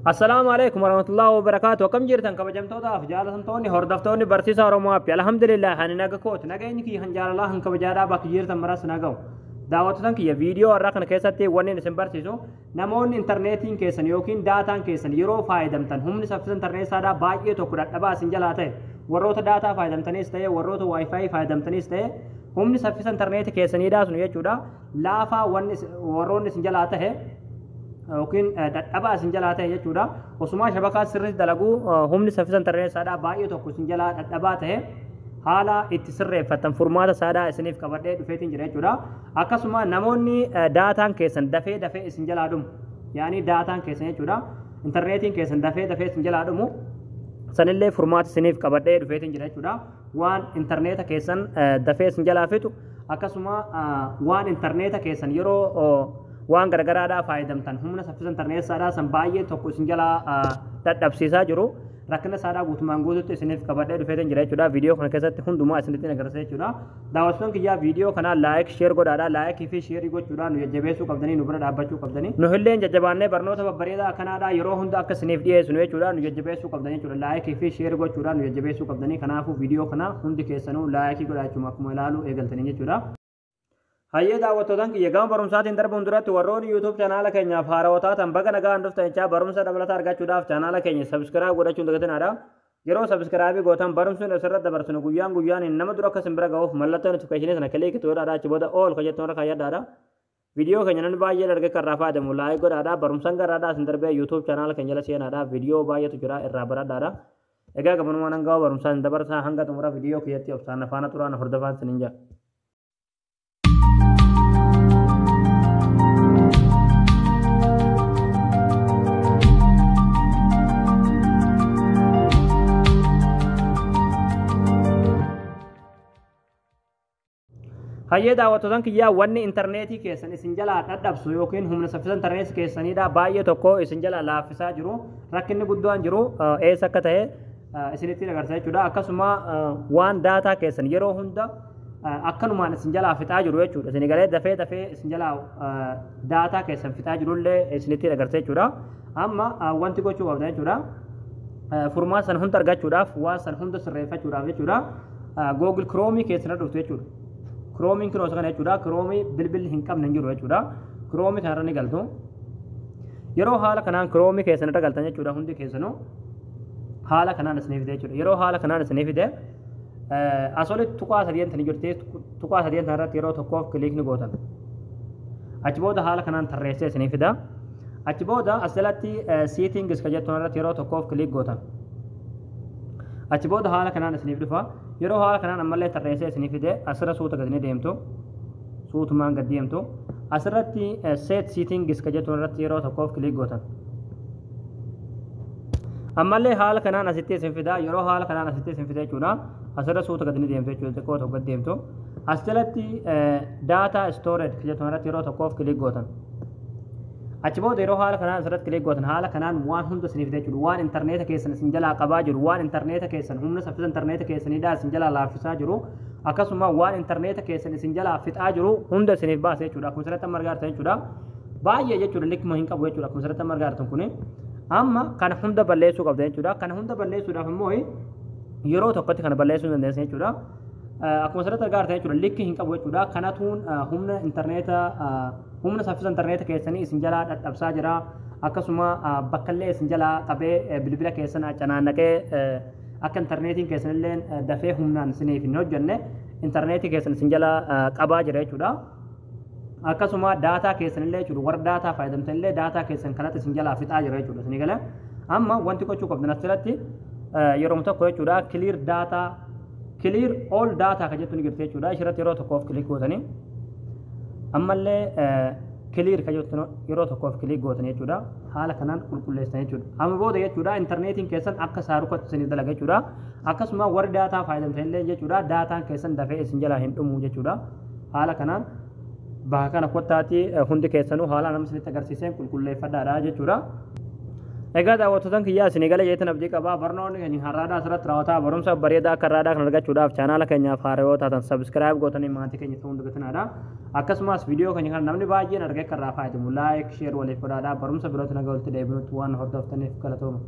السلام عليكم ورحمة الله وبركاته. كم جيرتن كبجمتودا فجالتنتوني هردفتوني برسيسا ورموابي الحمد لله هاني ناقكوت ناقيني كي هنجال الله هنك بجادا باك جيرتن مراس ناقو دعوتن كي فيديو الرقم كيساتي وني نسم برسيسو نمون انترنتين كيسن يوكين داتان كيسن يرو فايدمتن هم نسفس انترنت سادا باقي توكرات أبا سنجلاته وروت داتا فايدمتن استيه وروت واي فاي فايدمتن استيه هم نسفس انترنت كيسن يدا سنو يجودا لافا ورون سنجلاته yookiin dadhabaa isin jalaa ta'e jechuudha. Osuma shabakaa sirriitti dalaguu humni saffisa intarneetii saadhaa baay'ee tokko isin jalaa dadhabaa ta'e haala itti sirreeffatan furmaata saadhaa isiniif qabadhee dhufeetiin jira jechuudha. Akkasuma namoonni daataan keessan dafee isin jalaa dhumu yaani daataan keessan jechuudha intarneetiin keessan dafee isin jalaa dhumu sanillee furmaata isiniif qabadhee dhufeetiin jira jechuudha. Waan intarneeta keessan dafee isin jalaa fixu akkasuma waan intarneeta keessan yeroo waan gargaraadhaa faayidamtan humna saffisa intarneetii saadhaa san baay'ee tokko isin jalaa dadhabsiisaa jiru rakkina saadhaa guutumaan guututti isiniif qabadhee dhufeetiin jira jechuudha. Viidiyoo kana keessatti hundumaa isinitti agarsiisa jechuudha. Daawwattoonni kiyyaa viidiyoo kanaa laayik sheer godhaadhaa laayikii fi sheerii gochuudhaan nu jajjabeessuu qabdanii nu bira dhaabbachuu qabdanii nu illee jajjabaannee barnoota babbareedaa akkanaadhaa yeroo hunda akka isiniif dhiyeessinu jechuudha nu jajjabeessuu qabdanii jechuudha. Laayikii fi sheerii gochuudhaan nu jajjabeessuu qabdanii kanaafuu viidiyoo kana hundi keessanuu laayikii godhaachuma akkuma ilaaluu eegaltanii jechuudha. Hayyee daawwattootaan kiyya gama barumsaatiin darbuun duratti warroonni YouTube chaanaala keenyaaf haarawwataa ta'an baga nagaan dhuftan jechaa barumsa dabalataa argachuudhaaf chaanaala keenya sabskiraayib godhachuun dagatinaadha. Yeroo sabskiraayibii gootan barumsuun asirratti dabarsinu guyyaan nama dura akka simbira ga'uuf mallattoo notifikashinii sana kilikii godhaadhaa achi booda ool ka jettoon irra kaayyadhaadha. Viidiyoo keenya namni baay'ee dargee kan irraa fayyadamu laayik godhaadhaa barumsaan garaadhaa isin darbee YouTube chaanaala keenya jala seenaadhaa viidiyoo baay'eetu jira irraa baradhaadha. Egaa gabanumaan hanga barumsaan dabarsaa hanga xumura viidiyoo keessatti obsaan faana turaan hordofaan sinin jira. Hayyee daawwattootaan kiyyaa wanni intarneetii keessan isin jalaa dadhabsu yookiin humna saffisa intarneetii keessaniidha baay'ee tokko isin jalaa laaffisaa jiru rakkinni guddaan jiru eessa akka ta'e isinitti agarsiisa jechuudha. Akkasuma waan daataa keessan yeroo hunda akkanumaan isin jalaa fixaa jiru jechuudha. Isin galee dafee isin jalaa daataa keessan fixaa jirullee isinitti agarsiisa jechuudha. Amma wanti gochuu qabdan jechuudha. Furmaata san hunda argachuudhaaf waan san hunda sirreeffachuudhaaf jechuudha. Google Chrome keessan dhuftu jechuudha. Chrome kun osoo kana jechuudha. Chrome bilbilli hin qabne hin jiru jechuudha. Chrome kanarra ni galtu. Yeroo haala kanaan Chrome keessan irra galtan jechuudha hundi keessanuu haala kanaan isiniif fide jechuudha. Yeroo haala kanaan isiniif fide asolitti tuqaa sadeen tan jirti tuqaa sadeen tan irratti yeroo tokkoof kilikni gootan. Achi booda haala kanaan tarreessee isiniif fida. Achi booda as jalatti settings ka jettuun irratti yeroo tokkoof kilik gootan. Achi booda haala kanaan isiniif dhufa. Yeroo haala kanaan ammallee tarreessee isiniif fide asirra suuta gadi deemtu suutumaan gad deemtu asirratti set settings ka jettuun irratti yeroo tokkoof kilik gootan. Ammallee haala kanaan asitti isin fida yeroo haala kanaan asitti isin fida jechuudha. Asirra suuta gadi deemtu jechuudha xiqqoo tokko gad deemtu. As jalatti data storage ka jettuun irratti yeroo tokkoof kilik gootan. Achi booda yeroo haala kanaan asirratti kilik gootan haala kanaan waan hunda isiniif fida jechuudha. Waan intarneeta keessan isin jalaa qabaa jiru waan intarneeta keessan humna saffisa intarneeta keessaniidhaa isin jalaa laaffisaa jiru akkasuma waan intarneeta keessan isin jalaa fixaa jiru hunda isiniif baasa jechuudha. Akkuma asirratti amma argaa jirtan jechuudha. Baay'ee jechuudha likkuma hin qabu jechuudha. Akkuma asirratti amma argaa jirtan kuni amma kana hunda balleessuu qabda jechuudha. Kana hunda balleessuudhaaf immoo yeroo tokkotti kana balleessuu dandeessan jechuudha. Akkuma asirratti argaa jirtan jechuudha likki hin qabu jechuudha. Kanatuun humna intarneeta humna saffisa intarneeta keessanii isin jalaa dadhabsaa jira. Akkasuma bakkallee isin jalaa qabee bilbila keessan canaannaqee akka intarneetiin keessanillee dafee humnaan isiniif hin hojjenne intarneetii keessan isin jalaa qabaa jira jechuudha. Akkasuma daataa keessanillee jechuudha warra daataa fayyadamtanillee daataa keessan kanatti isin jalaa fixaa jira jechuudha. Isin galee amma wanti gochuu qabdan asirratti yeroo tokko jechuudha clear all data ka jettu ni jirti jechuudha. Ishirratti yeroo tokkoof kilik gootanii ammallee clear ka jettu yeroo tokkoof kilik gootanii jechuudha. Haala kanaan qulqulleessan jechuudha. Amma booda jechuudha intarneetiin keessan akka saarukatti isin dalaga jechuudha. Akkasuma warri daataa fayyadamtanillee jechuudha daataan keessan dafee isin jalaa hin dhumu jechuudha. Haala kanaan bakka kana kottaatti hundi keessanuu haala nama isinitti agarsiiseen qulqulleeffadhaadha jechuudha. egaa daawwattoota kiyyaa isin eegale jeetan abdii qabaa barnoonni keenya har'aadhaa asirratti raawwataa barumsa bareedaa akka irraadhaa kan argachuudhaaf chaanaala keenyaaf haaraa yoo taatan sabskiraayib gootanii maatii keenya ta'uun dagatinaadha akkasumas viidiyoo keenya kan namni baay'een argee kan irraa fayyadamu laayik sheer waliif godhaadhaa barumsa birootti nagaa walitti deebinutti waan hordoftaniif galatooma.